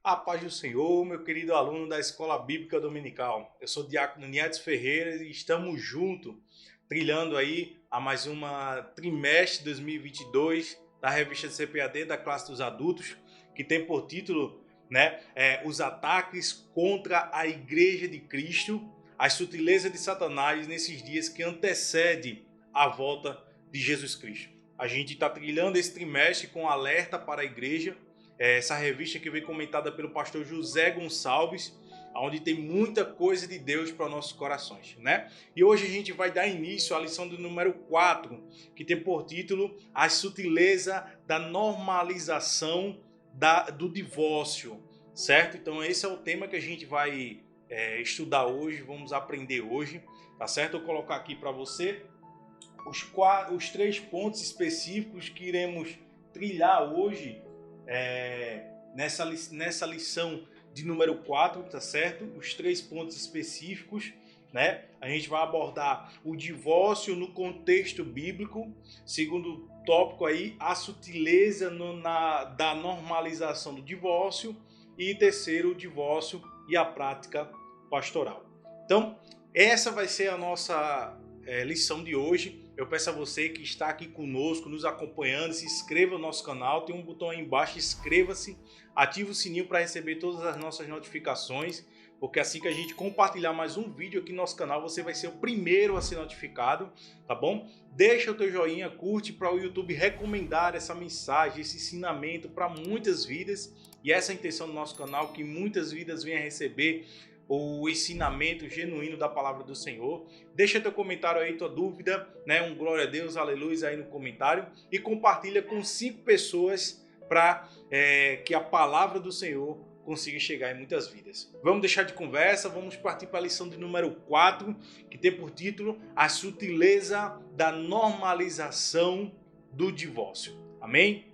A paz do Senhor, meu querido aluno da Escola Bíblica Dominical. Eu sou Diácono Nietzsche Ferreira e estamos juntos, trilhando aí a mais uma trimestre 2022 da revista CPAD da classe dos adultos, que tem por título, os ataques contra a Igreja de Cristo, as sutilezas de Satanás nesses dias que antecedem a volta de Jesus Cristo. A gente está trilhando esse trimestre com alerta para a igreja. Essa revista que vem comentada pelo pastor José Gonçalves, onde tem muita coisa de Deus para nossos corações, né? E hoje a gente vai dar início à lição do número 4, que tem por título A Sutileza da Normalização do Divórcio, certo? Então esse é o tema que a gente vai estudar hoje, vamos aprender hoje, tá certo? Eu vou colocar aqui para você os 3 pontos específicos que iremos trilhar hoje nessa lição de número 4, tá certo? Os 3 pontos específicos, né? A gente vai abordar o divórcio no contexto bíblico, segundo tópico aí, a sutileza da normalização do divórcio, e terceiro, o divórcio e a prática pastoral. Então, essa vai ser a nossa lição de hoje. Eu peço a você que está aqui conosco, nos acompanhando, se inscreva no nosso canal, tem um botão aí embaixo, inscreva-se, ative o sininho para receber todas as nossas notificações, porque assim que a gente compartilhar mais um vídeo aqui no nosso canal, você vai ser o primeiro a ser notificado, tá bom? Deixa o teu joinha, curte para o YouTube recomendar essa mensagem, esse ensinamento para muitas vidas, e essa é a intenção do nosso canal, que muitas vidas venham a receber o ensinamento genuíno da palavra do Senhor. Deixa teu comentário aí, tua dúvida, né? Um glória a Deus, aleluia aí no comentário, e compartilha com 5 pessoas para que a palavra do Senhor consiga chegar em muitas vidas. Vamos deixar de conversa, vamos partir para a lição de número 4, que tem por título A Sutileza da Normalização do Divórcio. Amém?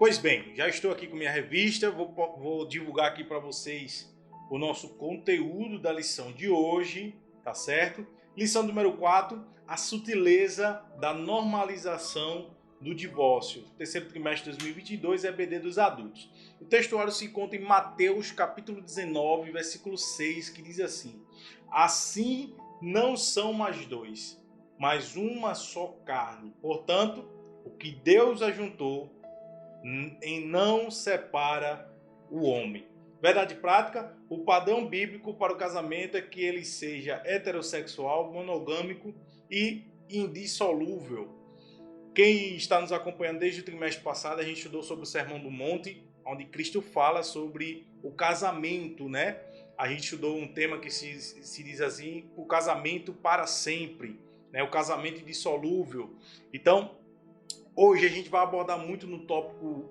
Pois bem, já estou aqui com minha revista, vou divulgar aqui para vocês o nosso conteúdo da lição de hoje, tá certo? Lição número 4, a sutileza da normalização do divórcio. Terceiro trimestre de 2022, EBD dos adultos. O textuário se encontra em Mateus capítulo 19, versículo 6, que diz assim: Assim não são mais 2, mas uma só carne. Portanto, o que Deus ajuntou, não separa o homem. Verdade prática, o padrão bíblico para o casamento é que ele seja heterossexual, monogâmico e indissolúvel. Quem está nos acompanhando desde o trimestre passado, a gente estudou sobre o Sermão do Monte, onde Cristo fala sobre o casamento, né? A gente estudou um tema que se diz assim, o casamento para sempre, né? O casamento indissolúvel. Então, hoje a gente vai abordar muito no tópico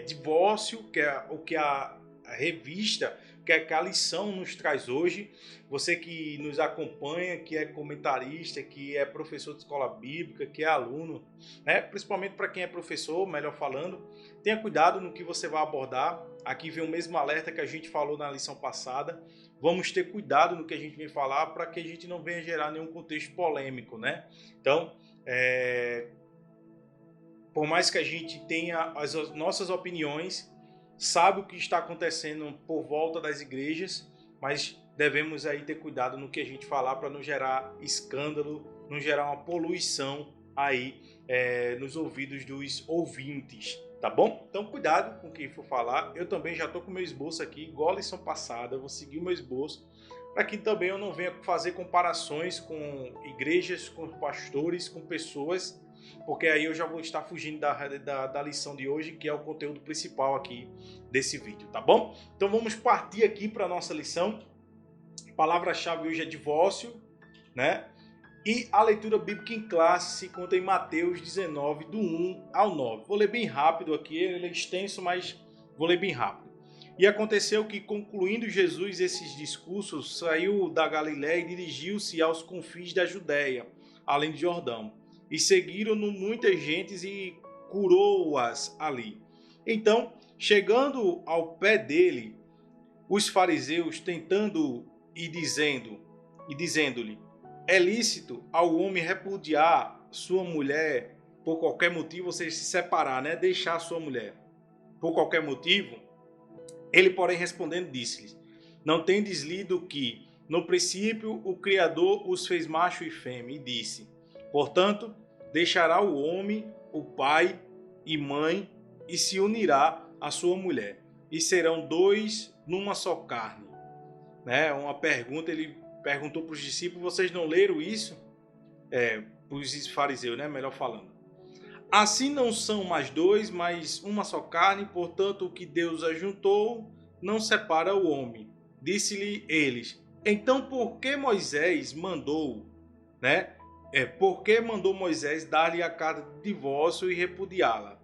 divórcio, que é o que a revista, que a lição nos traz hoje. Você que nos acompanha, que é comentarista, que é professor de escola bíblica, que é aluno, né? Principalmente para quem é professor, melhor falando, tenha cuidado no que você vai abordar. Aqui vem o mesmo alerta que a gente falou na lição passada. Vamos ter cuidado no que a gente vem falar para que a gente não venha gerar nenhum contexto polêmico, né? Então, por mais que a gente tenha as nossas opiniões, sabe o que está acontecendo por volta das igrejas, mas devemos aí ter cuidado no que a gente falar para não gerar escândalo, não gerar uma poluição aí nos ouvidos dos ouvintes, tá bom? Então cuidado com o que for falar. Eu também já estou com o meu esboço aqui, igual a lição passada, eu vou seguir o meu esboço, para que também eu não venha fazer comparações com igrejas, com pastores, com pessoas, porque aí eu já vou estar fugindo da lição de hoje, que é o conteúdo principal aqui desse vídeo, tá bom? Então vamos partir aqui para a nossa lição. A palavra-chave hoje é divórcio, né? E a leitura bíblica em classe se encontra em Mateus 19, do 1 ao 9. Vou ler bem rápido aqui, ele é extenso, mas vou ler bem rápido. E aconteceu que, concluindo Jesus esses discursos, saiu da Galiléia e dirigiu-se aos confins da Judéia, além de Jordão. E seguiram-no muitas gentes e curou-as ali. Então, chegando ao pé dele, os fariseus tentando dizendo-lhe: é lícito ao homem repudiar sua mulher por qualquer motivo, ou seja, se separar, né? Deixar sua mulher por qualquer motivo? Ele, porém, respondendo, disse-lhes: não tendes lido que, no princípio, o Criador os fez macho e fêmea, e disse: portanto, deixará o homem o pai e mãe, e se unirá à sua mulher, e serão dois numa só carne. Né? Uma pergunta, ele perguntou para os discípulos: vocês não leram isso? Para os fariseus, né? Melhor falando. Assim não são mais dois, mas uma só carne, portanto o que Deus ajuntou não separa o homem. Disse-lhe eles: então por que Moisés mandou, né? Por que mandou Moisés dar-lhe a carta de divórcio e repudiá-la?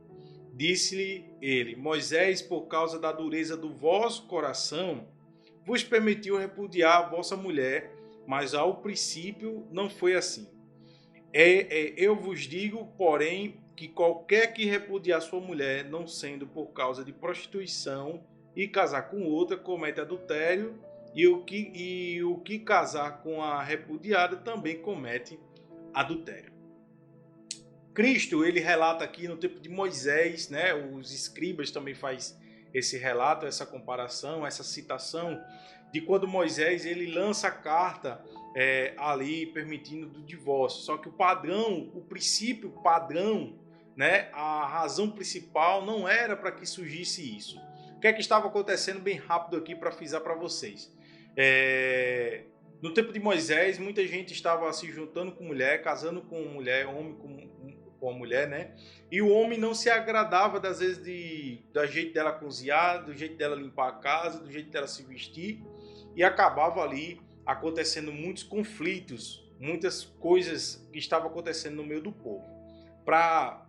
Disse-lhe ele: Moisés, por causa da dureza do vosso coração, vos permitiu repudiar a vossa mulher, mas ao princípio não foi assim. Eu vos digo, porém, que qualquer que repudiar sua mulher, não sendo por causa de prostituição, e casar com outra, comete adultério, e o que casar com a repudiada também comete adultério. Cristo, ele relata aqui no tempo de Moisés, né? Os escribas também faz esse relato, essa comparação, essa citação de quando Moisés ele lança a carta ali permitindo do divórcio. Só que o padrão, o princípio padrão, né? A razão principal não era para que surgisse isso. O que é que estava acontecendo bem rápido aqui para frisar para vocês? No tempo de Moisés, muita gente estava se juntando com mulher, casando com mulher, homem com a mulher, né? E o homem não se agradava, das vezes, do jeito dela cozinhar, do jeito dela limpar a casa, do jeito dela se vestir, e acabava ali acontecendo muitos conflitos, muitas coisas que estavam acontecendo no meio do povo. Para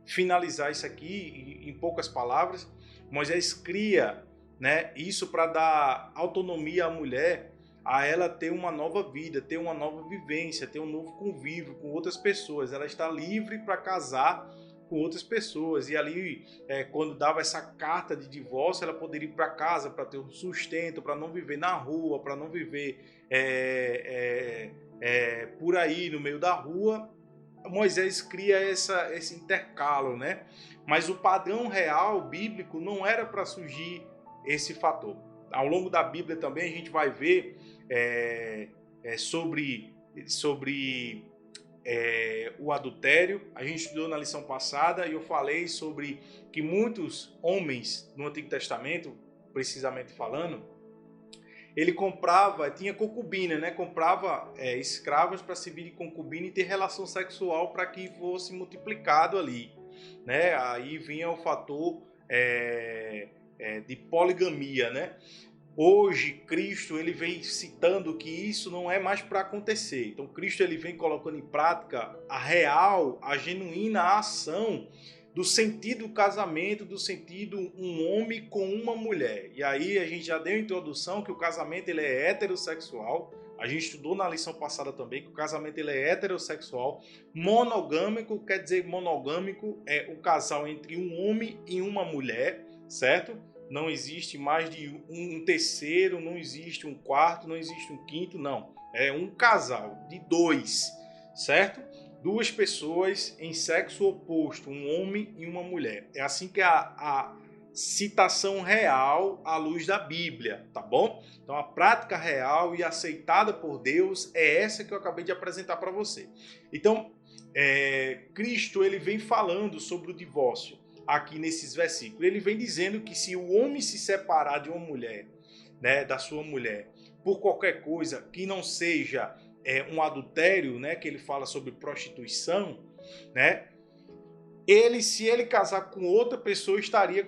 finalizar isso aqui, em poucas palavras, Moisés cria, né, isso para dar autonomia à mulher, a ela ter uma nova vida, ter uma nova vivência, ter um novo convívio com outras pessoas. Ela está livre para casar com outras pessoas. E ali, quando dava essa carta de divórcio, ela poderia ir para casa para ter um sustento, para não viver na rua, para não viver por aí no meio da rua. Moisés cria esse intercalo, né? Mas o padrão real bíblico não era para surgir esse fator. Ao longo da Bíblia também a gente vai ver sobre o adultério. A gente estudou na lição passada e eu falei sobre que muitos homens no Antigo Testamento, precisamente falando, ele tinha concubina, né? Comprava escravos para servir de concubina e ter relação sexual para que fosse multiplicado ali, né? Aí vinha o fator de poligamia, né? Hoje, Cristo ele vem citando que isso não é mais para acontecer. Então, Cristo ele vem colocando em prática a real, a genuína ação do sentido do casamento, do sentido um homem com uma mulher. E aí a gente já deu a introdução que o casamento ele é heterossexual. A gente estudou na lição passada também que o casamento ele é heterossexual. Monogâmico quer dizer monogâmico é o casal entre um homem e uma mulher, certo? Não existe mais de um terceiro, não existe um quarto, não existe um quinto, não. É um casal de dois, certo? Duas pessoas em sexo oposto, um homem e uma mulher. É assim que é a citação real à luz da Bíblia, tá bom? Então a prática real e aceitada por Deus é essa que eu acabei de apresentar para você. Então, Cristo ele vem falando sobre o divórcio aqui nesses versículos. Ele vem dizendo que se o homem se separar de uma mulher, né, da sua mulher, por qualquer coisa que não seja um adultério, né, que ele fala sobre prostituição, né, se ele casar com outra pessoa, estaria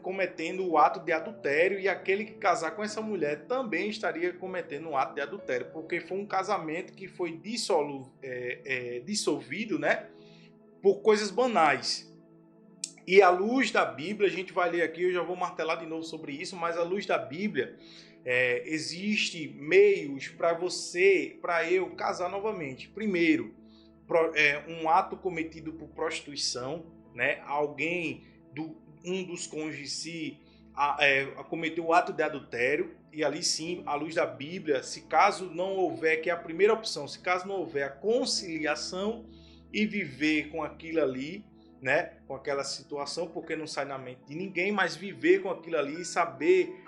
cometendo o ato de adultério, e aquele que casar com essa mulher também estaria cometendo um ato de adultério, porque foi um casamento que foi dissolvido, né, por coisas banais. E à luz da Bíblia, a gente vai ler aqui, eu já vou martelar de novo sobre isso, mas à luz da Bíblia, existe meios para eu casar novamente. Primeiro, um ato cometido por prostituição, né? Um dos cônjuges se cometeu o ato de adultério, e ali sim, à luz da Bíblia, se caso não houver, que é a primeira opção, se caso não houver a conciliação e viver com aquilo ali, né, com aquela situação, porque não sai na mente de ninguém, mas viver com aquilo ali e saber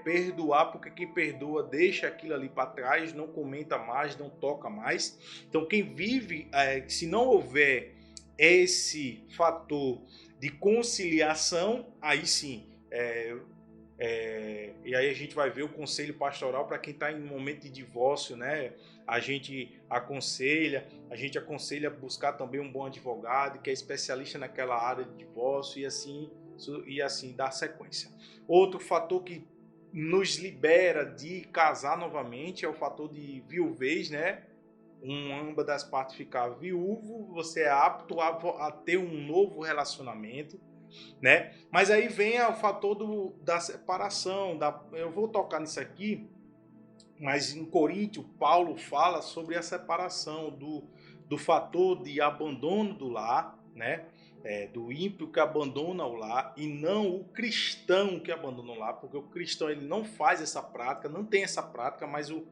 perdoar, porque quem perdoa deixa aquilo ali para trás, não comenta mais, não toca mais. Então quem vive, se não houver esse fator de conciliação, aí sim, e aí a gente vai ver o conselho pastoral para quem está em um momento de divórcio, né? A gente aconselha buscar também um bom advogado que é especialista naquela área de divórcio e assim dar sequência. Outro fator que nos libera de casar novamente é o fator de viuvez, né? Ambas das partes ficar viúvo, você é apto a ter um novo relacionamento, né? Mas aí vem o fator da separação. Eu vou tocar nisso aqui, mas em Coríntios, Paulo fala sobre a separação do fator de abandono do lar, né? Do ímpio que abandona o lar e não o cristão que abandona o lar, porque o cristão ele não faz essa prática, não tem essa prática, mas o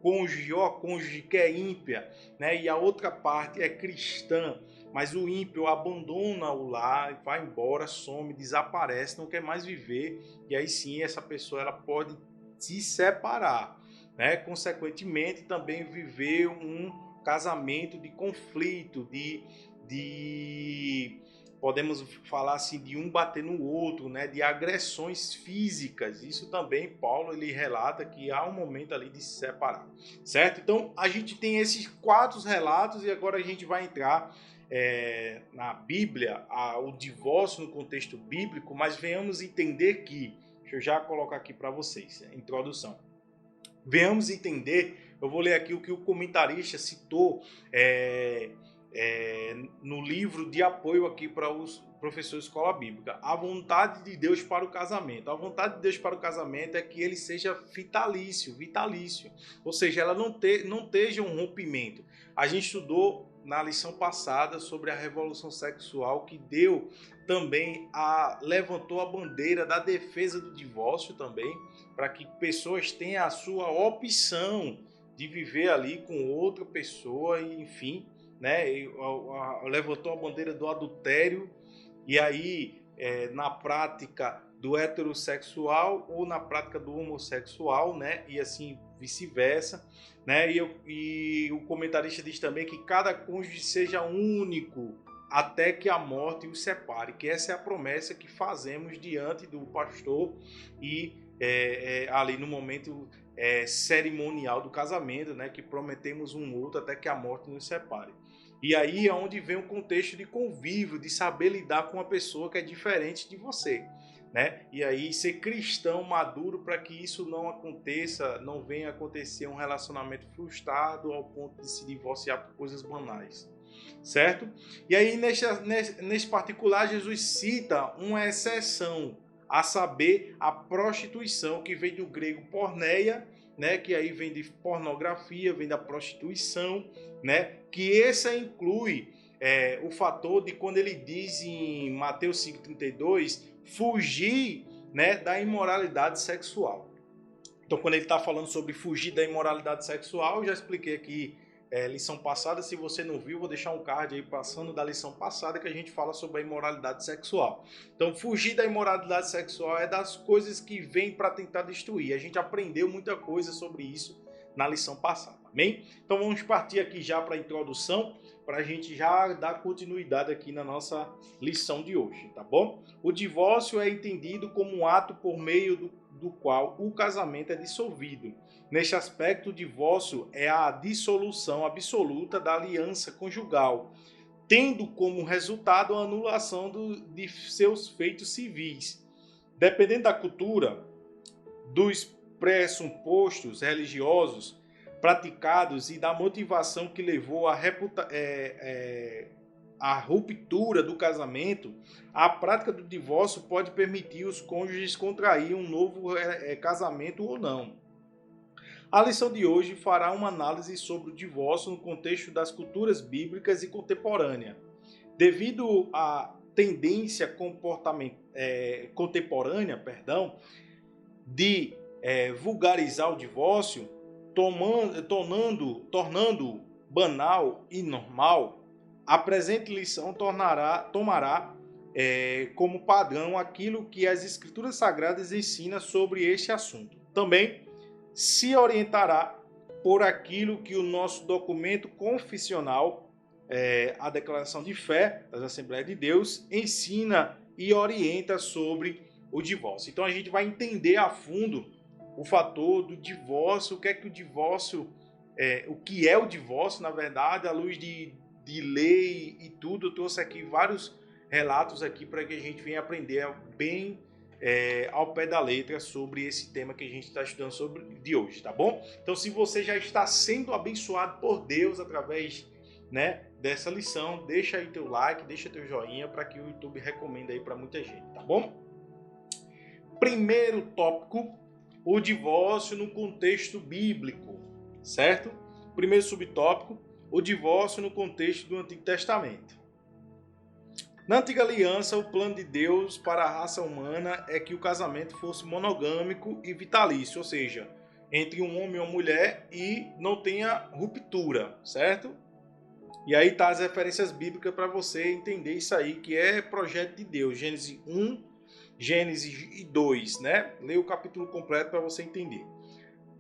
cônjuge ou a cônjuge que é ímpia, né? E a outra parte é cristã, mas o ímpio abandona o lar, vai embora, some, desaparece, não quer mais viver, e aí sim essa pessoa ela pode se separar, né? Consequentemente também viver um casamento de conflito, podemos falar assim, de um bater no outro, né? De agressões físicas. Isso também Paulo ele relata que há um momento ali de se separar, certo? Então a gente tem esses 4 relatos e agora a gente vai entrar na Bíblia, o divórcio no contexto bíblico, mas venhamos entender que, deixa eu já colocar aqui para vocês, a introdução. Venhamos entender, eu vou ler aqui o que o comentarista citou no livro de apoio aqui para os professores de escola bíblica. A vontade de Deus para o casamento. A vontade de Deus para o casamento é que ele seja vitalício, ou seja, ela não esteja um rompimento. A gente estudou na lição passada sobre a revolução sexual que deu também levantou a bandeira da defesa do divórcio também, para que pessoas tenham a sua opção de viver ali com outra pessoa e enfim, né? Levantou a bandeira do adultério e aí na prática do heterossexual ou na prática do homossexual, né? E assim vice-versa, né? E o comentarista diz também que cada cônjuge seja único até que a morte os separe, que essa é a promessa que fazemos diante do pastor e ali no momento cerimonial do casamento, né? Que prometemos um outro até que a morte nos separe. E aí é onde vem o contexto de convívio, de saber lidar com uma pessoa que é diferente de você, né? E aí ser cristão maduro para que isso não aconteça, não venha acontecer um relacionamento frustrado ao ponto de se divorciar por coisas banais, certo? E aí nesse particular Jesus cita uma exceção, a saber a prostituição, que vem do grego porneia, né, que aí vem de pornografia, vem da prostituição, né, que essa inclui o fator de quando ele diz em Mateus 5,32, fugir, né, da imoralidade sexual. Então, quando ele está falando sobre fugir da imoralidade sexual, eu já expliquei aqui lição passada. Se você não viu, vou deixar um card aí passando da lição passada que a gente fala sobre a imoralidade sexual. Então, fugir da imoralidade sexual é das coisas que vêm para tentar destruir. A gente aprendeu muita coisa sobre isso na lição passada, amém? Então, vamos partir aqui já para a introdução, para a gente já dar continuidade aqui na nossa lição de hoje, tá bom? O divórcio é entendido como um ato por meio do qual o casamento é dissolvido. Neste aspecto, o divórcio é a dissolução absoluta da aliança conjugal, tendo como resultado a anulação de seus feitos civis. Dependendo da cultura, dos pressupostos religiosos praticados e da motivação que levou à ruptura do casamento, a prática do divórcio pode permitir os cônjuges contrair um novo casamento ou não. A lição de hoje fará uma análise sobre o divórcio no contexto das culturas bíblicas e contemporânea. Devido à tendência contemporânea, perdão, de vulgarizar o divórcio, tornando banal e normal, a presente lição tomará como padrão aquilo que as Escrituras Sagradas ensinam sobre este assunto. Também se orientará por aquilo que o nosso documento confessional, a Declaração de Fé das Assembleias de Deus, ensina e orienta sobre o divórcio. Então a gente vai entender a fundo o fator do divórcio, o que é que o divórcio, o que é o divórcio, na verdade, à luz de lei e tudo. Eu trouxe aqui vários relatos aqui para que a gente venha aprender bem ao pé da letra sobre esse tema que a gente está estudando sobre de hoje, tá bom? Então, se você já está sendo abençoado por Deus através, né, dessa lição, deixa aí teu like, deixa teu joinha para que o YouTube recomenda aí para muita gente, tá bom? Primeiro tópico, o divórcio no contexto bíblico, certo? Primeiro subtópico, o divórcio no contexto do Antigo Testamento. Na Antiga Aliança, o plano de Deus para a raça humana é que o casamento fosse monogâmico e vitalício, ou seja, entre um homem e uma mulher, e não tenha ruptura, certo? E aí tá as referências bíblicas para você entender isso aí, que é projeto de Deus. Gênesis 1, Gênesis 2, né? Leia o capítulo completo para você entender.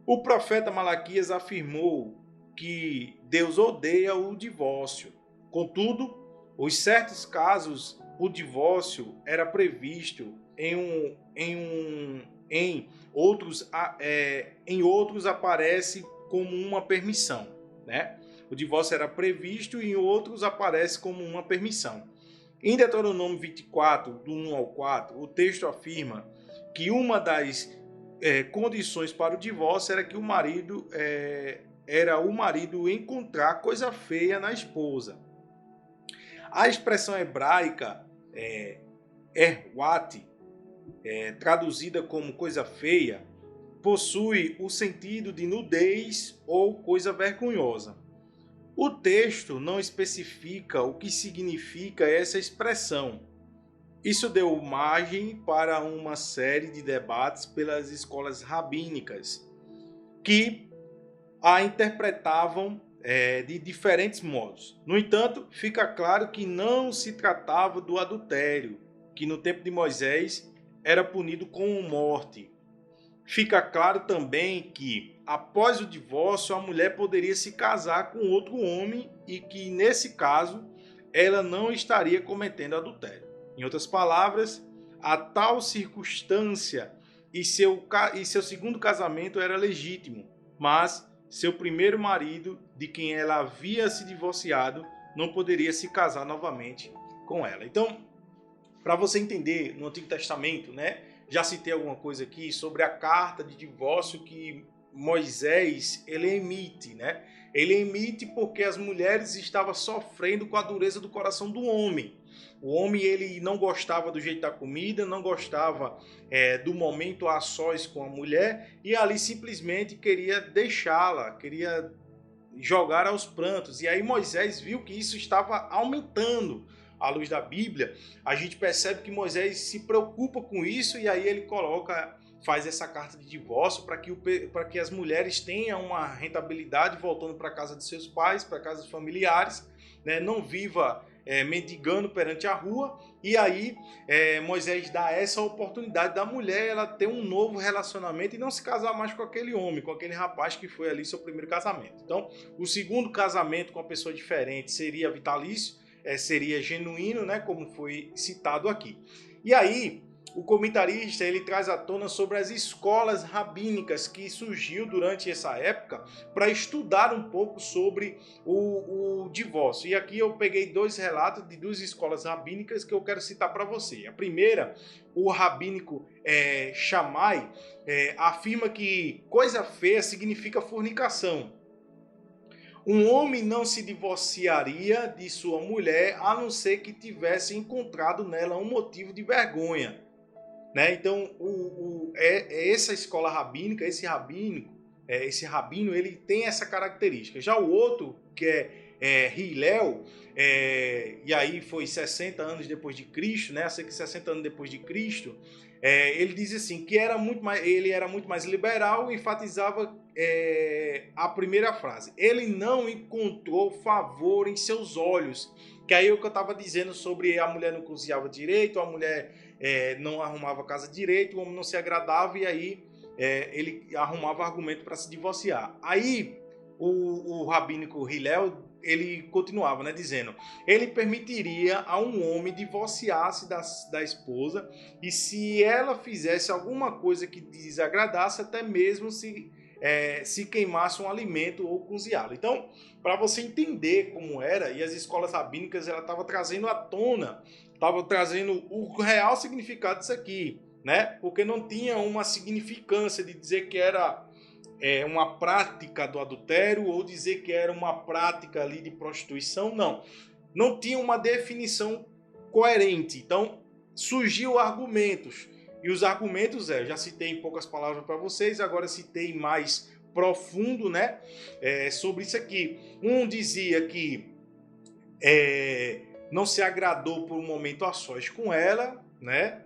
O profeta Malaquias afirmou que Deus odeia o divórcio. Contudo, os certos casos, o divórcio era previsto em outros aparece como uma permissão, né? O divórcio era previsto e em outros aparece como uma permissão. Em Deuteronômio 24, do 1 ao 4, o texto afirma que uma das condições para o divórcio era que o marido encontrar coisa feia na esposa. A expressão hebraica erwat, traduzida como coisa feia, possui o sentido de nudez ou coisa vergonhosa. O texto não especifica o que significa essa expressão. Isso deu margem para uma série de debates pelas escolas rabínicas, que a interpretavam de diferentes modos. No entanto, fica claro que não se tratava do adultério, que no tempo de Moisés era punido com morte. Fica claro também que, após o divórcio, a mulher poderia se casar com outro homem e que, nesse caso, ela não estaria cometendo adultério. Em outras palavras, a tal circunstância e seu segundo casamento era legítimo, mas seu primeiro marido, de quem ela havia se divorciado, não poderia se casar novamente com ela. Então, para você entender, no Antigo Testamento, né, já citei alguma coisa aqui sobre a carta de divórcio que Moisés ele emite, né? Ele emite porque as mulheres estavam sofrendo com a dureza do coração do homem. O homem ele não gostava do jeito da comida, não gostava do momento a sós com a mulher e ali simplesmente queria deixá-la, queria jogar aos prantos. E aí Moisés viu que isso estava aumentando. À luz da Bíblia, a gente percebe que Moisés se preocupa com isso e aí ele faz essa carta de divórcio para que as mulheres tenham uma rentabilidade voltando para a casa de seus pais, para casa dos familiares, né? Não viva mendigando perante a rua. E aí Moisés dá essa oportunidade da mulher ela ter um novo relacionamento e não se casar mais com aquele homem, com aquele rapaz que foi ali seu primeiro casamento. Então, o segundo casamento com uma pessoa diferente seria vitalício, seria genuíno, né, como foi citado aqui. E aí, o comentarista ele traz à tona sobre as escolas rabínicas que surgiu durante essa época para estudar um pouco sobre o divórcio. E aqui eu peguei dois relatos de duas escolas rabínicas que eu quero citar para você. A primeira, o rabínico Shammai, afirma que coisa feia significa fornicação. Um homem não se divorciaria de sua mulher a não ser que tivesse encontrado nela um motivo de vergonha, né? Então, essa escola rabínica, esse rabino, ele tem essa característica. Já o outro, que é Hillel, e aí foi 60 anos depois de Cristo, né? Cerca de 60 anos depois de Cristo, ele diz assim, que ele era muito mais liberal e enfatizava a primeira frase. Ele não encontrou favor em seus olhos, que aí é o que eu estava dizendo sobre a mulher não cozinhava direito, a mulher não arrumava a casa direito, o homem não se agradava, e aí ele arrumava argumento para se divorciar. Aí o rabínico Hillel, ele continuava, né, dizendo, ele permitiria a um homem divorciar-se da esposa, e se ela fizesse alguma coisa que desagradasse, até mesmo se queimasse um alimento ou cozinhá-lo. Então, para você entender como era, e as escolas rabínicas, ela estava trazendo à tona, estava trazendo o real significado disso aqui, né? Porque não tinha uma significância de dizer que era uma prática do adultério ou dizer que era uma prática ali de prostituição, não. Não tinha uma definição coerente. Então, surgiu argumentos. E os argumentos, já citei em poucas palavras para vocês, agora citei mais profundo, né, sobre isso aqui. Um dizia que não se agradou por um momento a sós com ela, né?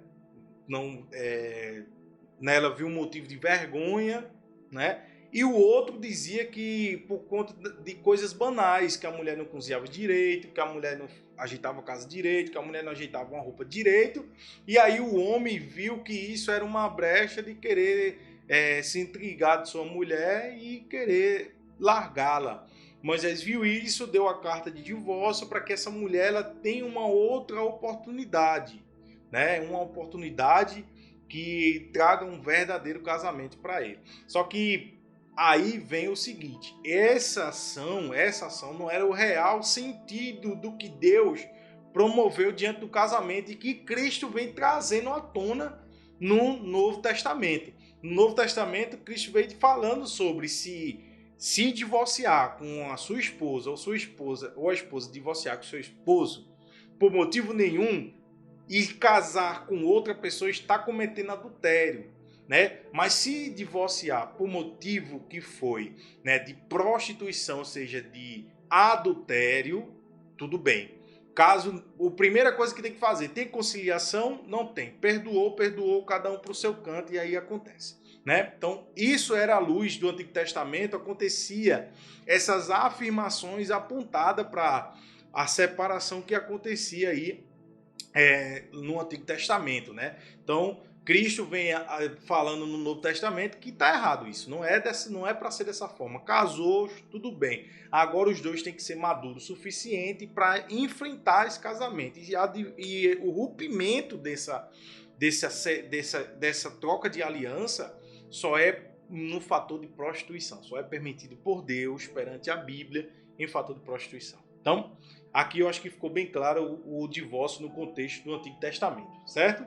Não, nela viu um motivo de vergonha, né? E o outro dizia que por conta de coisas banais, que a mulher não cozinhava direito, que a mulher não ajeitava a casa direito, que a mulher não ajeitava uma roupa direito, e aí o homem viu que isso era uma brecha de querer se intrigar de sua mulher e querer largá-la. Moisés viu isso, deu a carta de divórcio para que essa mulher ela tenha uma outra oportunidade, né? Uma oportunidade que traga um verdadeiro casamento para ele. Só que aí vem o seguinte, essa ação não era o real sentido do que Deus promoveu diante do casamento e que Cristo vem trazendo à tona no Novo Testamento. No Novo Testamento, Cristo veio falando sobre se divorciar com a sua esposa ou a esposa divorciar com seu esposo por motivo nenhum e casar com outra pessoa, está cometendo adultério, né? Mas se divorciar por motivo que foi, né, de prostituição, ou seja, de adultério, tudo bem. Caso, a primeira coisa que tem que fazer, tem conciliação? Não tem. Perdoou, cada um para o seu canto e aí acontece, né? Então, isso era a luz do Antigo Testamento, acontecia essas afirmações apontadas para a separação que acontecia aí no Antigo Testamento, né? Então, Cristo vem falando no Novo Testamento que está errado isso. Não é para ser dessa forma. Casou, tudo bem. Agora os dois têm que ser maduros o suficiente para enfrentar esse casamento. E o rompimento dessa troca de aliança só é no fator de prostituição. Só é permitido por Deus perante a Bíblia em fator de prostituição. Então, aqui eu acho que ficou bem claro o divórcio no contexto do Antigo Testamento, certo?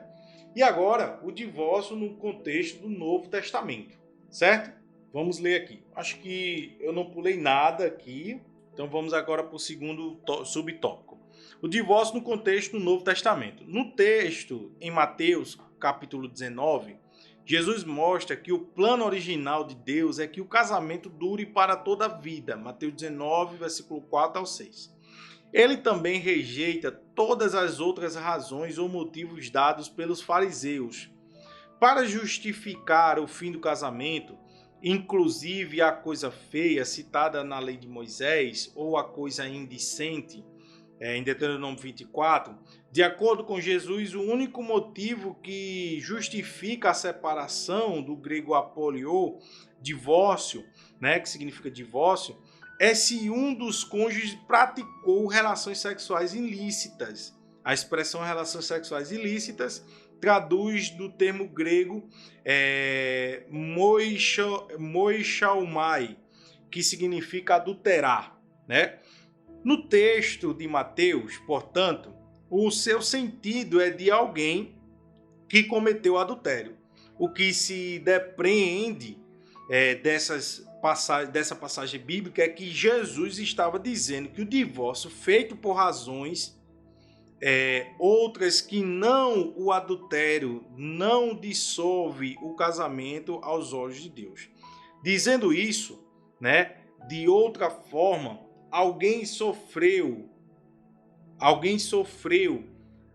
E agora, o divórcio no contexto do Novo Testamento, certo? Vamos ler aqui. Acho que eu não pulei nada aqui, então vamos agora para o segundo subtópico. O divórcio no contexto do Novo Testamento. No texto, em Mateus, capítulo 19, Jesus mostra que o plano original de Deus é que o casamento dure para toda a vida. Mateus 19, versículo 4 ao 6. Ele também rejeita todas as outras razões ou motivos dados pelos fariseus para justificar o fim do casamento, inclusive a coisa feia citada na lei de Moisés ou a coisa indecente, em Deuteronômio 24. De acordo com Jesus, o único motivo que justifica a separação, do grego apolio, divórcio, né, que significa divórcio, é se um dos cônjuges praticou relações sexuais ilícitas. A expressão relações sexuais ilícitas traduz do termo grego moixaumai, que significa adulterar, né? No texto de Mateus, portanto, o seu sentido é de alguém que cometeu adultério. O que se depreende dessa passagem bíblica é que Jesus estava dizendo que o divórcio feito por razões outras que não o adultério não dissolve o casamento aos olhos de Deus. Dizendo isso, né, de outra forma, alguém sofreu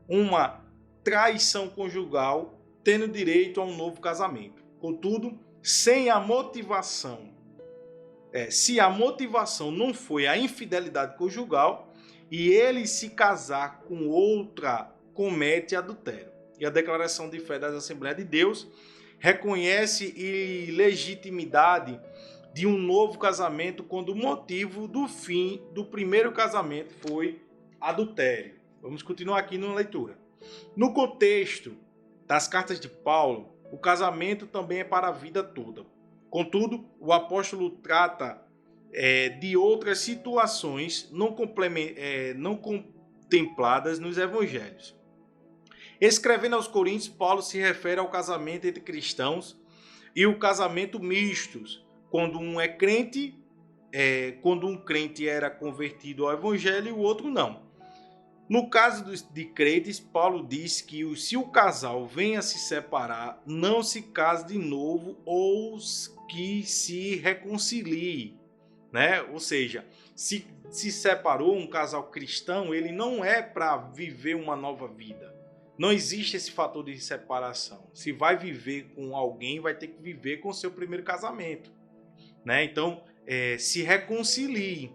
uma traição conjugal, tendo direito a um novo casamento. Contudo, sem a motivação, se a motivação não foi a infidelidade conjugal, e ele se casar com outra, comete adultério. E a declaração de fé das Assembleias de Deus reconhece ilegitimidade de um novo casamento quando o motivo do fim do primeiro casamento foi adultério. Vamos continuar aqui na leitura. No contexto das cartas de Paulo, o casamento também é para a vida toda. Contudo, o apóstolo trata de outras situações não contempladas nos evangelhos. Escrevendo aos Coríntios, Paulo se refere ao casamento entre cristãos e o casamento mistos, quando um crente era convertido ao evangelho e o outro não. No caso de crentes, Paulo diz que se o casal venha se separar, não se case de novo ou que se reconcilie, né? Ou seja, se separou um casal cristão, ele não é para viver uma nova vida. Não existe esse fator de separação. Se vai viver com alguém, vai ter que viver com o seu primeiro casamento, né? Então, se reconcilie,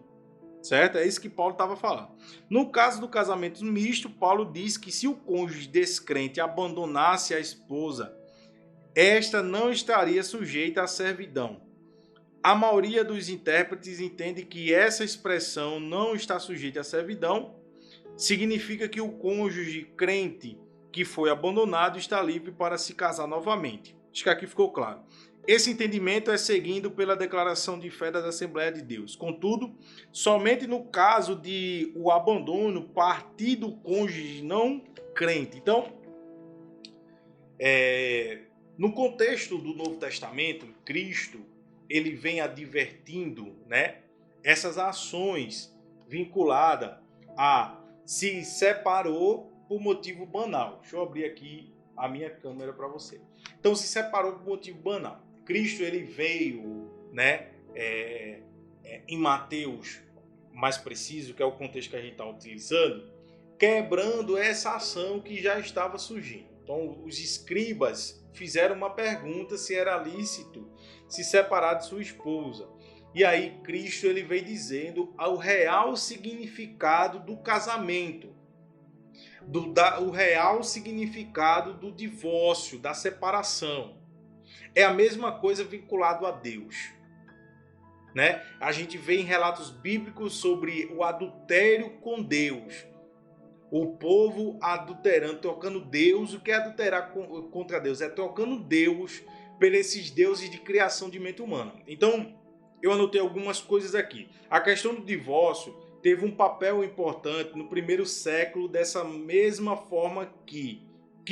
certo? É isso que Paulo estava falando. No caso do casamento misto, Paulo diz que se o cônjuge descrente abandonasse a esposa, esta não estaria sujeita à servidão. A maioria dos intérpretes entende que essa expressão não está sujeita à servidão significa que o cônjuge crente que foi abandonado está livre para se casar novamente. Acho que aqui ficou claro. Esse entendimento é seguido pela declaração de fé da Assembleia de Deus. Contudo, somente no caso de o abandono partir do cônjuge não crente. Então, no contexto do Novo Testamento, Cristo ele vem advertindo, né, essas ações vinculadas a se separou por motivo banal. Deixa eu abrir aqui a minha câmera para você. Então, se separou por motivo banal. Cristo ele veio, né, em Mateus, mais preciso, que é o contexto que a gente está utilizando, quebrando essa ação que já estava surgindo. Então, os escribas fizeram uma pergunta se era lícito se separar de sua esposa. E aí Cristo ele veio dizendo o real significado do casamento, o real significado do divórcio, da separação. É a mesma coisa vinculado a Deus, né? A gente vê em relatos bíblicos sobre o adultério com Deus. O povo adulterando, trocando Deus. O que é adulterar contra Deus? É trocando Deus por esses deuses de criação de mente humana. Então, eu anotei algumas coisas aqui. A questão do divórcio teve um papel importante no primeiro século dessa mesma forma que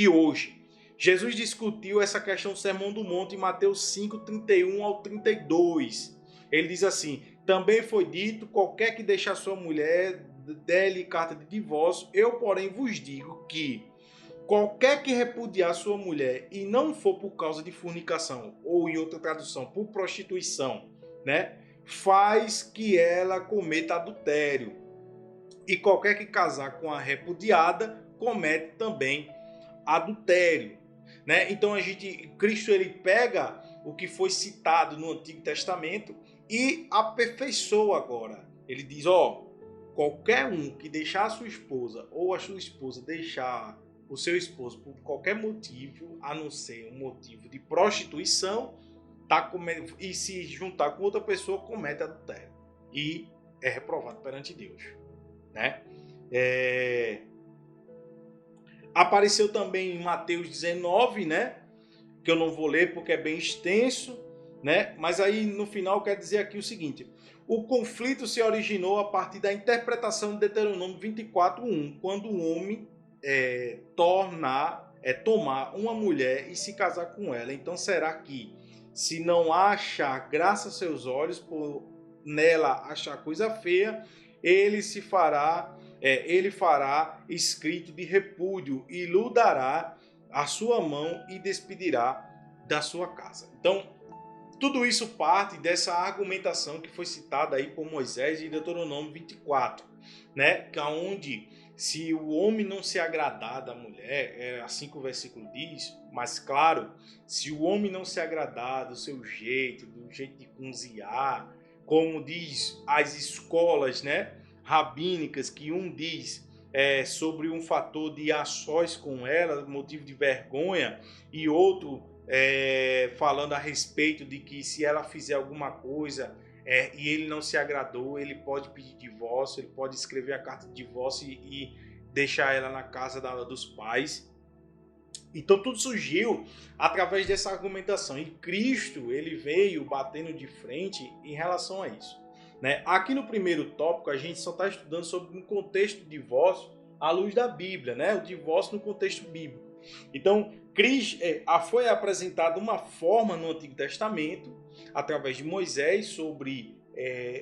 hoje. Jesus discutiu essa questão do Sermão do Monte em Mateus 5, 31 ao 32. Ele diz assim: também foi dito, qualquer que deixar sua mulher, dê-lhe carta de divórcio. Eu, porém, vos digo que qualquer que repudiar sua mulher e não for por causa de fornicação, ou em outra tradução, por prostituição, né, faz que ela cometa adultério. E qualquer que casar com a repudiada comete também adultério, né? Então Cristo ele pega o que foi citado no Antigo Testamento e aperfeiçoa agora. Ele diz, qualquer um que deixar a sua esposa ou a sua esposa deixar o seu esposo por qualquer motivo, a não ser um motivo de prostituição, e se juntar com outra pessoa, comete adultério e é reprovado perante Deus, né? Apareceu também em Mateus 19, né? Que eu não vou ler porque é bem extenso, né? Mas aí no final quer dizer aqui o seguinte: o conflito se originou a partir da interpretação de Deuteronômio 24:1, quando o homem tomar uma mulher e se casar com ela. Então será que, se não achar graça aos seus olhos, por nela achar coisa feia, ele fará escrito de repúdio e lhe dará a sua mão e despedirá da sua casa. Então, Tudo isso parte dessa argumentação que foi citada aí por Moisés em Deuteronômio 24, né? Que é onde se o homem não se agradar da mulher, é assim que o versículo diz, mas claro, se o homem não se agradar do seu jeito, do jeito de cozinhar, como diz as escolas, né, rabínicas, que um diz sobre um fator de a sós com ela, motivo de vergonha, e outro falando a respeito de que se ela fizer alguma coisa e ele não se agradou, ele pode pedir divórcio, ele pode escrever a carta de divórcio e deixar ela na casa dos pais. Então tudo surgiu através dessa argumentação, e Cristo ele veio batendo de frente em relação a isso, né? Aqui no primeiro tópico a gente só está estudando sobre um contexto de divórcio à luz da Bíblia, né? O divórcio no contexto bíblico. Então Cristo foi apresentada uma forma no Antigo Testamento através de Moisés sobre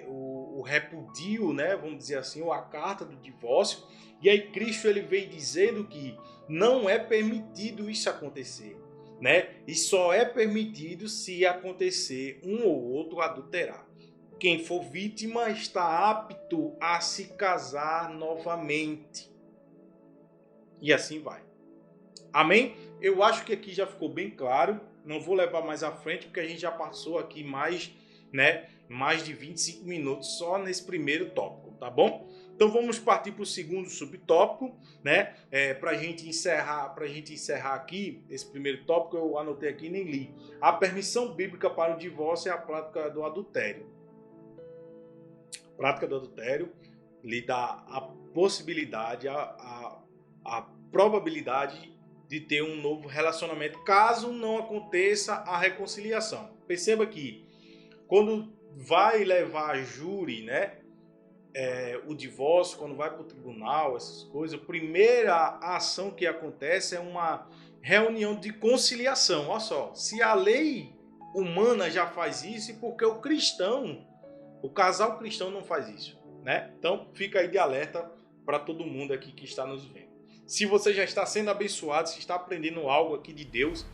o repudio, né? Vamos dizer assim, ou a carta do divórcio. E aí Cristo ele veio dizendo que não é permitido isso acontecer, né? E só é permitido se acontecer um ou outro adulterar. Quem for vítima está apto a se casar novamente. E assim vai. Amém? Eu acho que aqui já ficou bem claro. Não vou levar mais à frente, porque a gente já passou aqui mais de 25 minutos só nesse primeiro tópico, tá bom? Então vamos partir para o segundo subtópico, né? Para a gente encerrar aqui esse primeiro tópico, eu anotei aqui e nem li. A permissão bíblica para o divórcio e a prática do adultério. A prática do adultério lhe dá a possibilidade, a probabilidade de ter um novo relacionamento, caso não aconteça a reconciliação. Perceba que quando vai levar a júri, né? O divórcio, quando vai para o tribunal, essas coisas, a primeira ação que acontece é uma reunião de conciliação. Olha só, se a lei humana já faz isso, por que o casal cristão não faz isso, né? Então fica aí de alerta para todo mundo aqui que está nos vendo. Se você já está sendo abençoado, se está aprendendo algo aqui de Deus,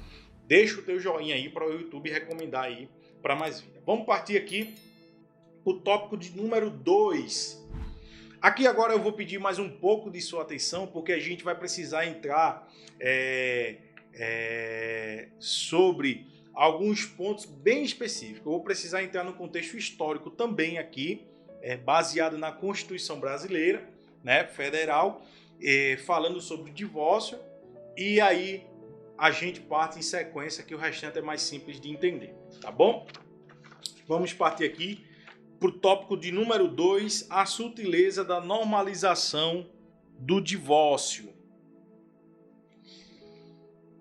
deixa o teu joinha aí para o YouTube recomendar aí para mais vida. Vamos partir aqui o tópico de número 2. Aqui agora eu vou pedir mais um pouco de sua atenção, porque a gente vai precisar entrar sobre alguns pontos bem específicos. Eu vou precisar entrar no contexto histórico também aqui, baseado na Constituição Brasileira, né, federal, falando sobre o divórcio, e aí a gente parte em sequência, que o restante é mais simples de entender, tá bom? Vamos partir aqui para o tópico de número 2, a sutileza da normalização do divórcio.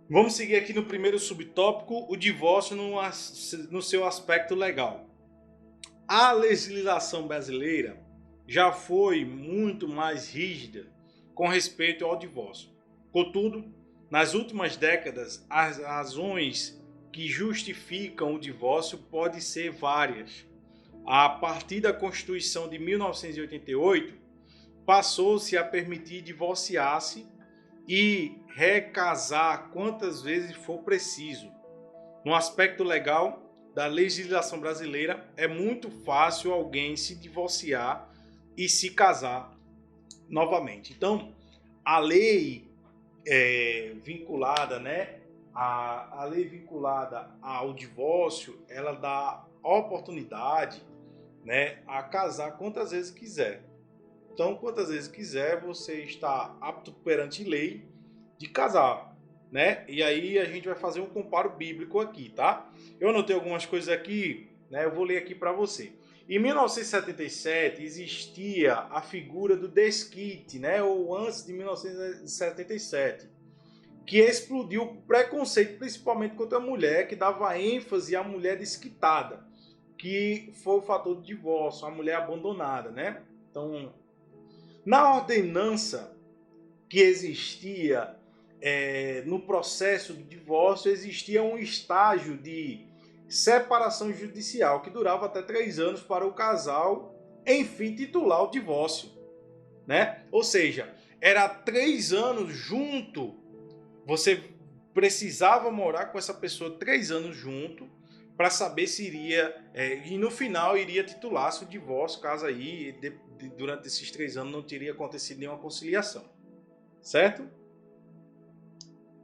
Vamos seguir aqui no primeiro subtópico, o divórcio no seu aspecto legal. A legislação brasileira já foi muito mais rígida com respeito ao divórcio. Contudo, nas últimas décadas, as razões que justificam o divórcio podem ser várias. A partir da Constituição de 1988, passou-se a permitir divorciar-se e recasar quantas vezes for preciso. No aspecto legal da legislação brasileira, é muito fácil alguém se divorciar e se casar novamente. Então, a lei vinculada, né, a lei vinculada ao divórcio, ela dá oportunidade, né, a casar quantas vezes quiser. Então, quantas vezes quiser, você está apto perante lei de casar, né? E aí a gente vai fazer um comparo bíblico aqui, tá? Eu anotei algumas coisas aqui, né? Eu vou ler aqui para você. Em 1977 existia a figura do desquite, né? Ou antes de 1977, que explodiu o preconceito, principalmente contra a mulher, que dava ênfase à mulher desquitada, que foi o fator do divórcio, a mulher abandonada, né? Então, na ordenança que existia no processo do divórcio, existia um estágio de separação judicial que durava até 3 anos para o casal, enfim, titular o divórcio, né? Ou seja, era 3 anos junto, você precisava morar com essa pessoa 3 anos junto para saber se iria, e no final iria titular-se o divórcio, caso aí, durante esses 3 anos, não teria acontecido nenhuma conciliação. Certo?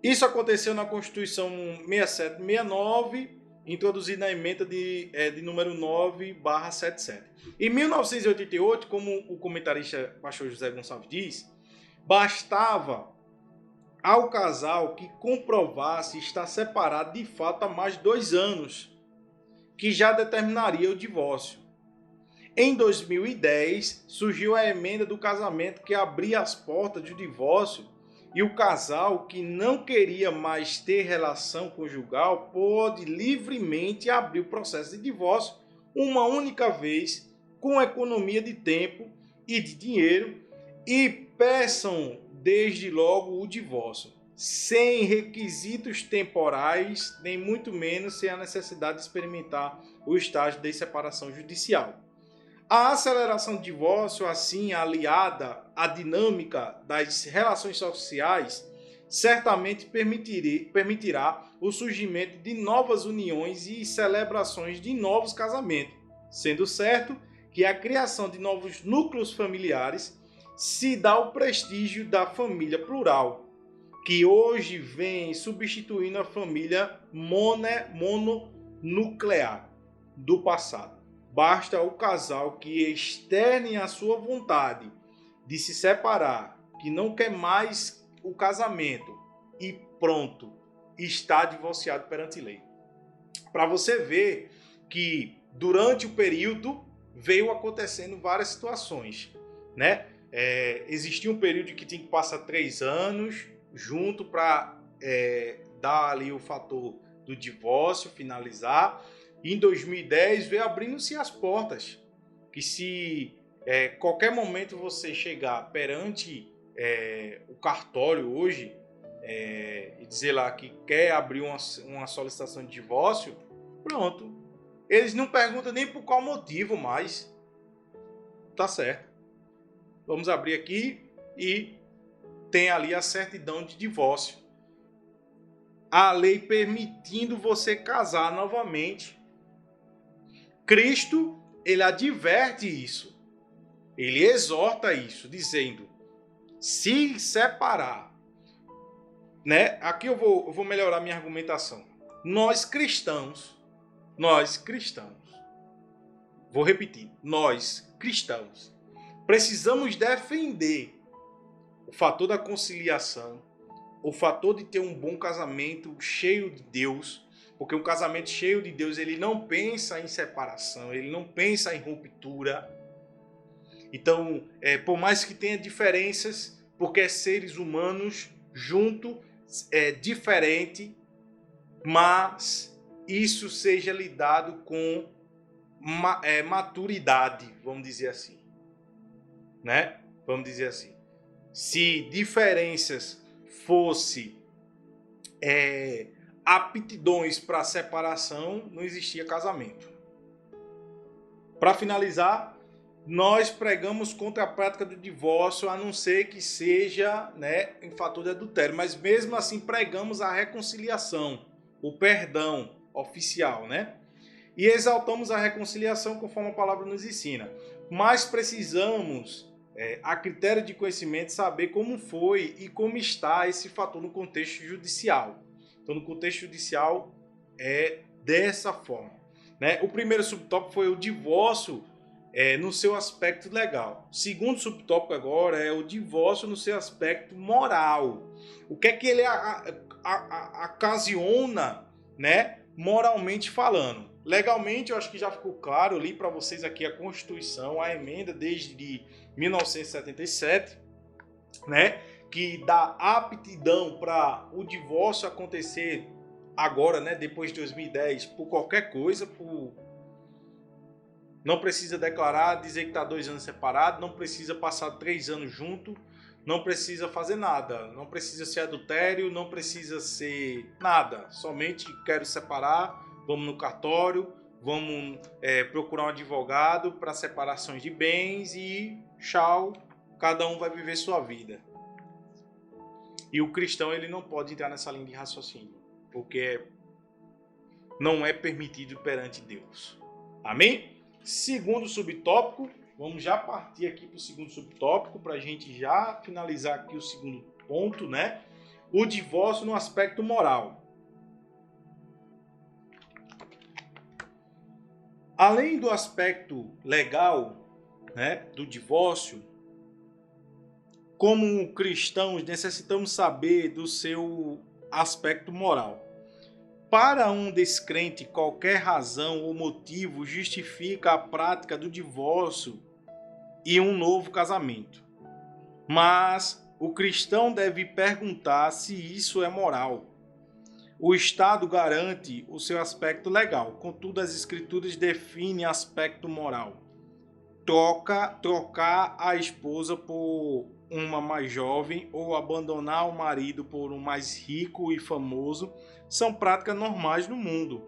Isso aconteceu na Constituição 6769, introduzida na emenda de número 9/77. Em 1988, como o comentarista pastor José Gonçalves diz, bastava ao casal que comprovasse estar separado de fato há mais de 2 anos, que já determinaria o divórcio. Em 2010, surgiu a emenda do casamento que abria as portas do divórcio e o casal que não queria mais ter relação conjugal pode livremente abrir o processo de divórcio uma única vez, com economia de tempo e de dinheiro, e peçam desde logo o divórcio, sem requisitos temporais, nem muito menos sem a necessidade de experimentar o estágio de separação judicial. A aceleração do divórcio, assim aliada à dinâmica das relações sociais, certamente permitirá o surgimento de novas uniões e celebrações de novos casamentos, sendo certo que a criação de novos núcleos familiares se dá o prestígio da família plural, que hoje vem substituindo a família mononuclear do passado. Basta o casal que externe a sua vontade de se separar, que não quer mais o casamento e pronto, está divorciado perante lei. Para você ver que durante o período veio acontecendo várias situações, né? Existia um período que tinha que passar 3 anos junto para dar ali o fator do divórcio, finalizar. Em 2010 veio abrindo-se as portas, que se qualquer momento você chegar perante o cartório hoje e dizer lá que quer abrir uma solicitação de divórcio, pronto. Eles não perguntam nem por qual motivo mais. Tá certo. Vamos abrir aqui e tem ali a certidão de divórcio. A lei permitindo você casar novamente. Cristo, ele adverte isso, ele exorta isso, dizendo, se separar, né? Aqui eu vou melhorar minha argumentação. Nós cristãos, vou repetir, nós cristãos, precisamos defender o fator da conciliação, o fator de ter um bom casamento cheio de Deus. Porque um casamento cheio de Deus, ele não pensa em separação, ele não pensa em ruptura. Então, por mais que tenha diferenças, porque é seres humanos junto, é diferente, mas isso seja lidado com maturidade, vamos dizer assim. Né? Vamos dizer assim. Se diferenças fosse aptidões para separação, não existia casamento. Para finalizar, nós pregamos contra a prática do divórcio, a não ser que seja, né, em fator de adultério, mas mesmo assim pregamos a reconciliação, o perdão oficial, né? E exaltamos a reconciliação conforme a palavra nos ensina. Mas precisamos, a critério de conhecimento, saber como foi e como está esse fator no contexto judicial. Então, no contexto judicial, é dessa forma. Né? O primeiro subtópico foi o divórcio no seu aspecto legal. O segundo subtópico agora é o divórcio no seu aspecto moral. O que é que ele ocasiona, né, moralmente falando? Legalmente, eu acho que já ficou claro, eu li para vocês aqui a Constituição, a emenda desde 1977, né? Que dá aptidão para o divórcio acontecer agora, né, depois de 2010, por qualquer coisa, não precisa declarar, dizer que está 2 anos separado, não precisa passar 3 anos junto, não precisa fazer nada, não precisa ser adultério, não precisa ser nada, somente quero separar, vamos no cartório, vamos procurar um advogado para separações de bens e tchau, cada um vai viver sua vida. E o cristão, ele não pode entrar nessa linha de raciocínio, porque não é permitido perante Deus. Amém? Segundo subtópico, vamos já partir aqui para o segundo subtópico, para a gente já finalizar aqui o segundo ponto, né? O divórcio no aspecto moral. Além do aspecto legal, né, do divórcio, como cristãos necessitamos saber do seu aspecto moral. Para um descrente, qualquer razão ou motivo justifica a prática do divórcio e um novo casamento. Mas o cristão deve perguntar se isso é moral. O Estado garante o seu aspecto legal, contudo as Escrituras definem aspecto moral. Trocar a esposa por uma mais jovem ou abandonar o marido por um mais rico e famoso são práticas normais no mundo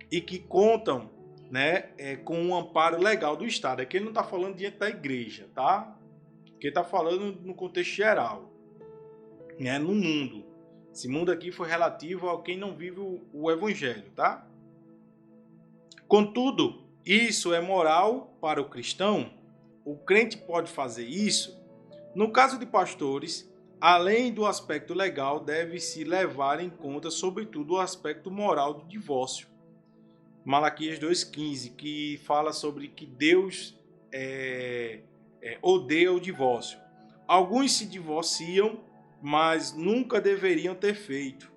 e que contam, né, com um amparo legal do Estado. Aqui ele não está falando diante da igreja, tá? Porque está falando no contexto geral, né, no mundo. Esse mundo aqui foi relativo a quem não vive o evangelho, tá? Contudo, isso é moral para o cristão? O crente pode fazer isso? No caso de pastores, além do aspecto legal, deve-se levar em conta, sobretudo, o aspecto moral do divórcio. Malaquias 2,15, que fala sobre que Deus odeia o divórcio. Alguns se divorciam, mas nunca deveriam ter feito,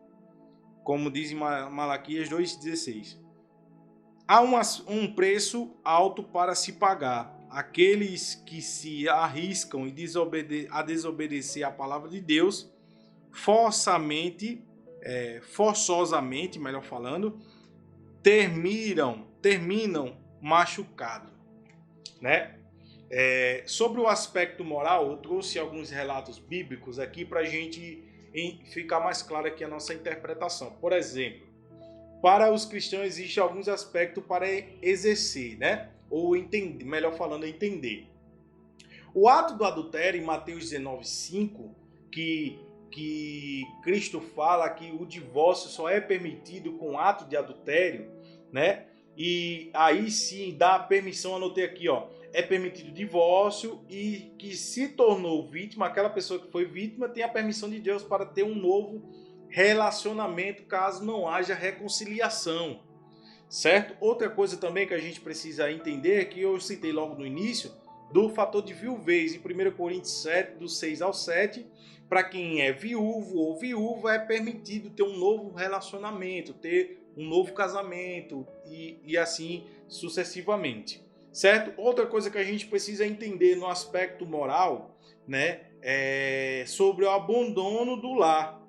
como diz Malaquias 2,16. Há um preço alto para se pagar. Aqueles que se arriscam a desobedecer à palavra de Deus, forçosamente, melhor falando, terminam machucados, né? Sobre o aspecto moral, eu trouxe alguns relatos bíblicos aqui para a gente ficar mais claro aqui a nossa interpretação. Por exemplo, para os cristãos existem alguns aspectos para exercer, né? Ou entender, melhor falando, entender. O ato do adultério, em Mateus 19,5, que Cristo fala que o divórcio só é permitido com ato de adultério, né? E aí sim dá a permissão, anotei aqui, ó, é permitido divórcio e que se tornou vítima, aquela pessoa que foi vítima tem a permissão de Deus para ter um novo relacionamento caso não haja reconciliação, certo? Outra coisa também que a gente precisa entender, que eu citei logo no início, do fator de viuvez, em 1 Coríntios 7, do 6 ao 7, para quem é viúvo ou viúva é permitido ter um novo relacionamento, ter um novo casamento e assim sucessivamente, certo? Outra coisa que a gente precisa entender no aspecto moral, né, é sobre o abandono do lar,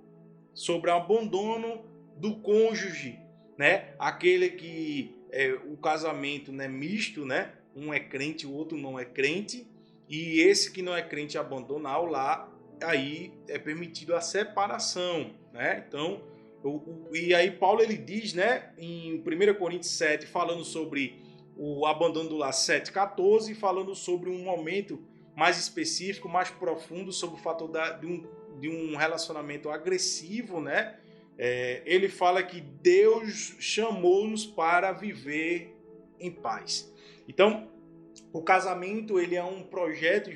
sobre o abandono do cônjuge, né? Aquele que o casamento, né, misto, né? Um é crente, o outro não é crente, e esse que não é crente abandonar o lar, aí é permitido a separação, né? Então, e aí Paulo ele diz, né, em 1 Coríntios 7, falando sobre o abandono do lar 7,14, falando sobre um momento mais específico, mais profundo, sobre o fator de um relacionamento agressivo, né? Ele fala que Deus chamou-nos para viver em paz. Então, o casamento ele é um projeto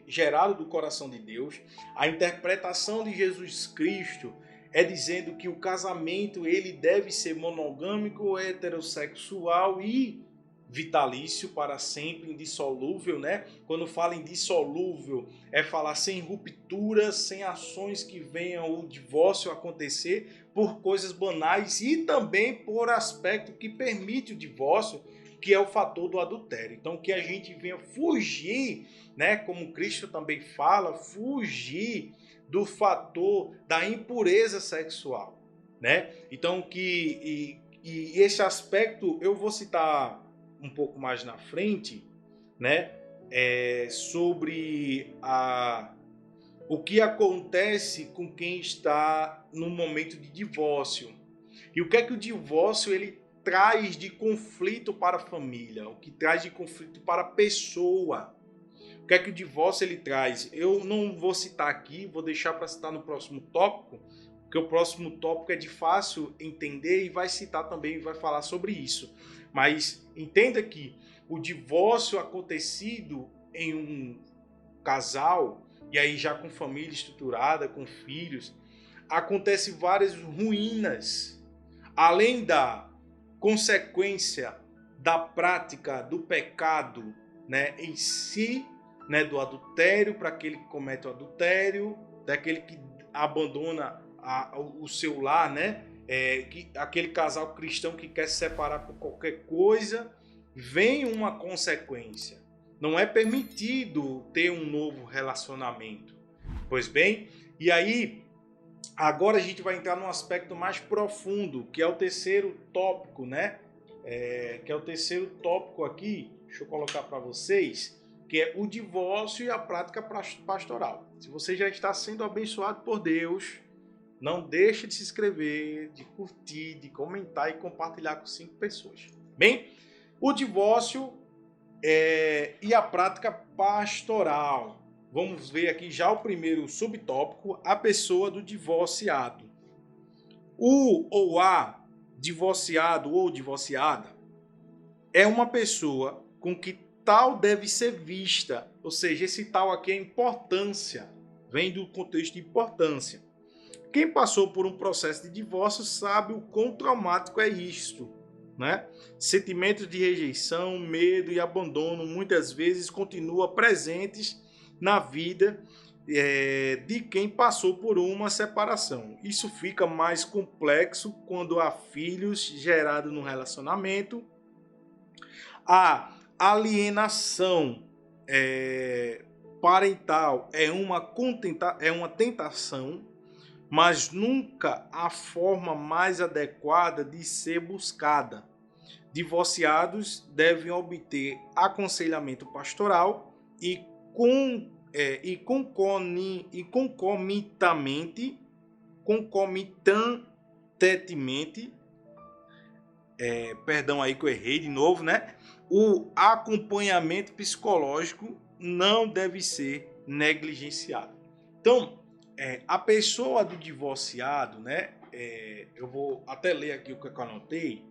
gerado do coração de Deus. A interpretação de Jesus Cristo é dizendo que o casamento ele deve ser monogâmico, heterossexual e vitalício para sempre, indissolúvel, né? Quando fala em dissolúvel, é falar sem ruptura, sem ações que venham o divórcio acontecer por coisas banais e também por aspecto que permite o divórcio, que é o fator do adultério. Então, que a gente venha fugir, né? Como Cristo também fala, fugir do fator da impureza sexual, né? Então, e esse aspecto eu vou citar um pouco mais na frente, né, sobre o que acontece com quem está no momento de divórcio. E o que é que o divórcio ele traz de conflito para a família, o que traz de conflito para a pessoa. O que é que o divórcio ele traz? Eu não vou citar aqui, vou deixar para citar no próximo tópico, porque o próximo tópico é de fácil entender e vai citar também, vai falar sobre isso. Mas entenda que o divórcio acontecido em um casal, e aí já com família estruturada, com filhos, acontece várias ruínas, além da consequência da prática do pecado, né, em si, né, do adultério, para aquele que comete o adultério, daquele que abandona o seu lar, né, aquele casal cristão que quer se separar por qualquer coisa, vem uma consequência. Não é permitido ter um novo relacionamento. Pois bem, e aí agora a gente vai entrar num aspecto mais profundo, que é o terceiro tópico, né? Que é o terceiro tópico aqui, deixa eu colocar para vocês, que é o divórcio e a prática pastoral. Se você já está sendo abençoado por Deus, não deixe de se inscrever, de curtir, de comentar e compartilhar com 5 pessoas. Bem, o divórcio e a prática pastoral. Vamos ver aqui já o primeiro subtópico, a pessoa do divorciado. O ou a divorciado ou divorciada é uma pessoa com que tal deve ser vista, ou seja, esse tal aqui é importância, vem do contexto de importância. Quem passou por um processo de divórcio sabe o quão traumático é isto, né? Sentimentos de rejeição, medo e abandono muitas vezes continuam presentes na vida de quem passou por uma separação. Isso fica mais complexo quando há filhos gerados no relacionamento. A alienação parental é uma tentação, mas nunca a forma mais adequada de ser buscada. Divorciados devem obter aconselhamento pastoral e concomitantemente, perdão aí que eu errei de novo, né? O acompanhamento psicológico não deve ser negligenciado. Então, a pessoa do divorciado, né? Eu vou até ler aqui o que eu anotei,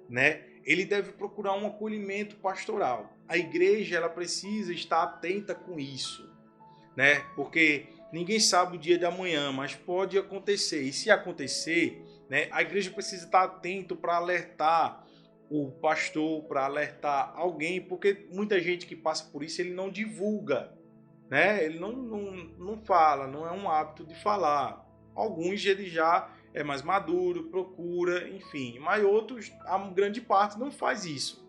né? Ele deve procurar um acolhimento pastoral. A igreja ela precisa estar atenta com isso, né? Porque ninguém sabe o dia de amanhã, mas pode acontecer. E se acontecer, né, a igreja precisa estar atento para alertar o pastor, para alertar alguém, porque muita gente que passa por isso ele não divulga, né? Ele não fala, não é um hábito de falar. Alguns ele já é mais maduro, procura, enfim, mas outros, a grande parte não faz isso.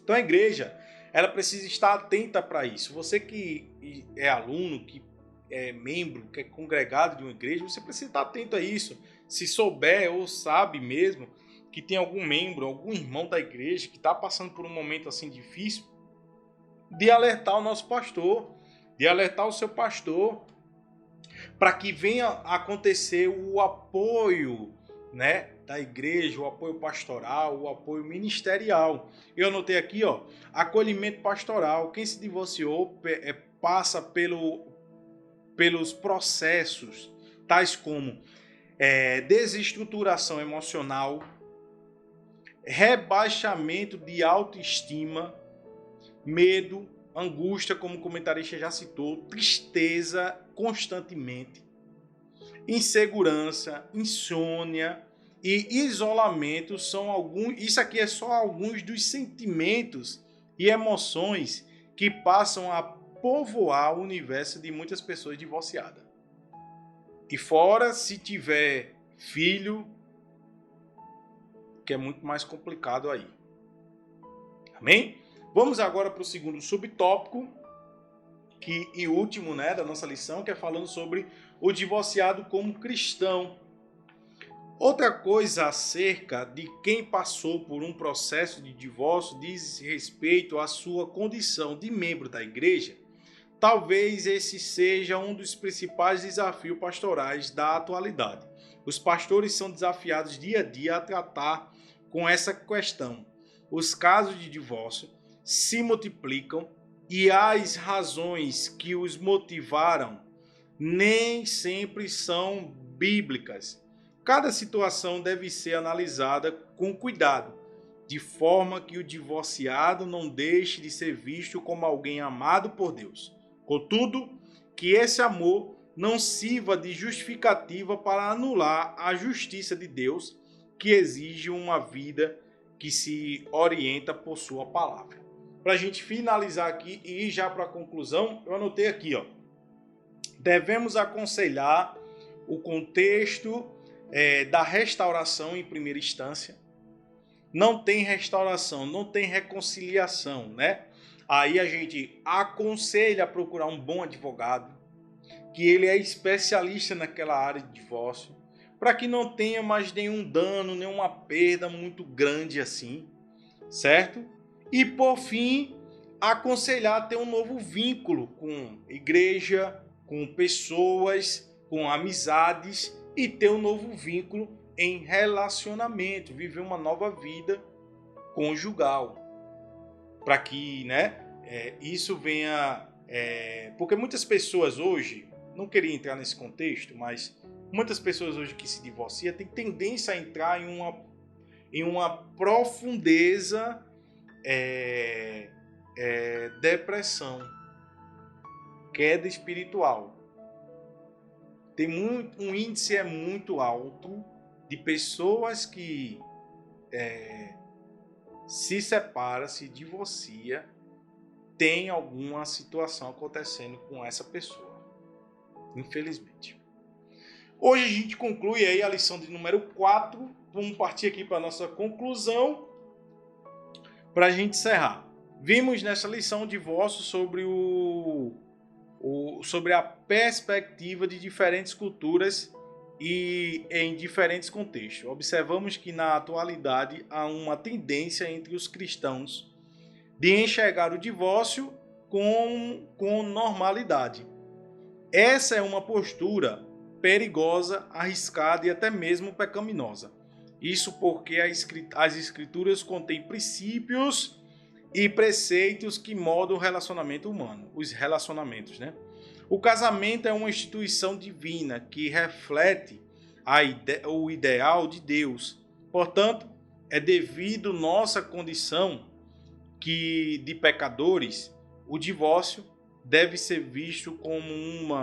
Então a igreja, ela precisa estar atenta para isso. Você que é aluno, que é membro, que é congregado de uma igreja, você precisa estar atento a isso. Se souber ou sabe mesmo que tem algum membro, algum irmão da igreja que está passando por um momento assim difícil, de alertar o nosso pastor, de alertar o seu pastor, para que venha acontecer o apoio, né, da igreja, o apoio pastoral, o apoio ministerial. Eu anotei aqui, ó, acolhimento pastoral. Quem se divorciou passa pelos processos, tais como desestruturação emocional, rebaixamento de autoestima, medo, angústia, como o comentarista já citou, tristeza constantemente, insegurança, insônia e isolamento são alguns. Isso aqui é só alguns dos sentimentos e emoções que passam a povoar o universo de muitas pessoas divorciadas. E fora se tiver filho, que é muito mais complicado aí. Amém? Vamos agora para o segundo subtópico e último, né, da nossa lição, que é falando sobre o divorciado como cristão. Outra coisa acerca de quem passou por um processo de divórcio diz respeito à sua condição de membro da igreja. Talvez esse seja um dos principais desafios pastorais da atualidade. Os pastores são desafiados dia a dia a tratar com essa questão. Os casos de divórcio se multiplicam e as razões que os motivaram nem sempre são bíblicas. Cada situação deve ser analisada com cuidado, de forma que o divorciado não deixe de ser visto como alguém amado por Deus. Contudo, que esse amor não sirva de justificativa para anular a justiça de Deus, que exige uma vida que se orienta por sua palavra. Para a gente finalizar aqui e ir já para a conclusão, eu anotei aqui, devemos aconselhar o contexto da restauração em primeira instância. Não tem restauração, não tem reconciliação, né? Aí a gente aconselha a procurar um bom advogado, que ele é especialista naquela área de divórcio, para que não tenha mais nenhum dano, nenhuma perda muito grande assim, certo? E por fim, aconselhar a ter um novo vínculo com igreja, com pessoas, com amizades e ter um novo vínculo em relacionamento, viver uma nova vida conjugal, para que, isso venha, porque muitas pessoas hoje, não queria entrar nesse contexto, mas muitas pessoas hoje que se divorciam têm tendência a entrar em uma profundeza depressão, queda espiritual. Tem um índice muito alto de pessoas que se separa, se divorcia, tem alguma situação acontecendo com essa pessoa, infelizmente. Hoje a gente conclui aí a lição de número 4. Vamos partir aqui para a nossa conclusão, para a gente encerrar. Vimos nessa lição o divórcio sobre sobre a perspectiva de diferentes culturas e em diferentes contextos. Observamos que na atualidade há uma tendência entre os cristãos de enxergar o divórcio com normalidade. Essa é uma postura perigosa, arriscada e até mesmo pecaminosa. Isso porque as escrituras contêm princípios e preceitos que moldam o relacionamento humano, os relacionamentos, né? O casamento é uma instituição divina que reflete o ideal de Deus. Portanto, é devido nossa condição de pecadores, o divórcio deve ser visto como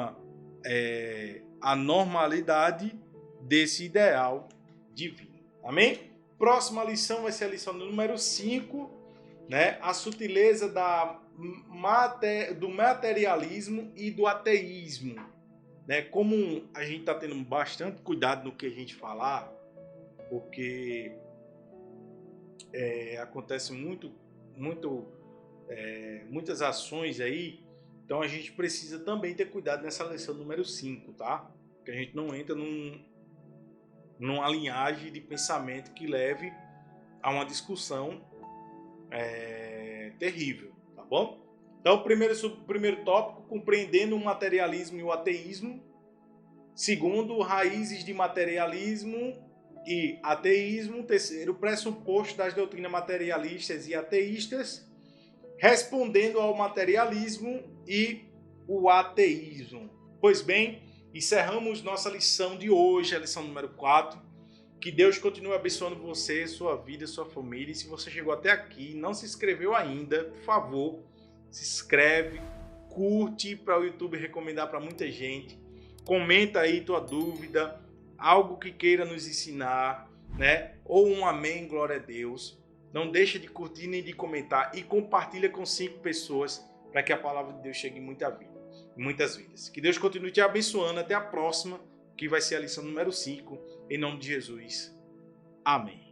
a normalidade desse ideal divino. Amém? Próxima lição vai ser a lição número 5, né? A sutileza do materialismo e do ateísmo. Né? Como a gente está tendo bastante cuidado no que a gente falar, porque acontece muitas ações aí, então a gente precisa também ter cuidado nessa lição número 5, tá? Que a gente não entra numa linhagem de pensamento que leve a uma discussão terrível, tá bom? Então, primeiro tópico, compreendendo o materialismo e o ateísmo. Segundo, raízes de materialismo e ateísmo. Terceiro, pressuposto das doutrinas materialistas e ateístas, respondendo ao materialismo e o ateísmo. Pois bem, encerramos nossa lição de hoje, a lição número 4. Que Deus continue abençoando você, sua vida, sua família. E se você chegou até aqui e não se inscreveu ainda, por favor, se inscreve, curte para o YouTube recomendar para muita gente. Comenta aí tua dúvida, algo que queira nos ensinar, né? Ou um amém, glória a Deus. Não deixa de curtir nem de comentar e compartilha com 5 pessoas para que a palavra de Deus chegue em muitas vidas. Que Deus continue te abençoando. Até a próxima, que vai ser a lição número 5. Em nome de Jesus. Amém.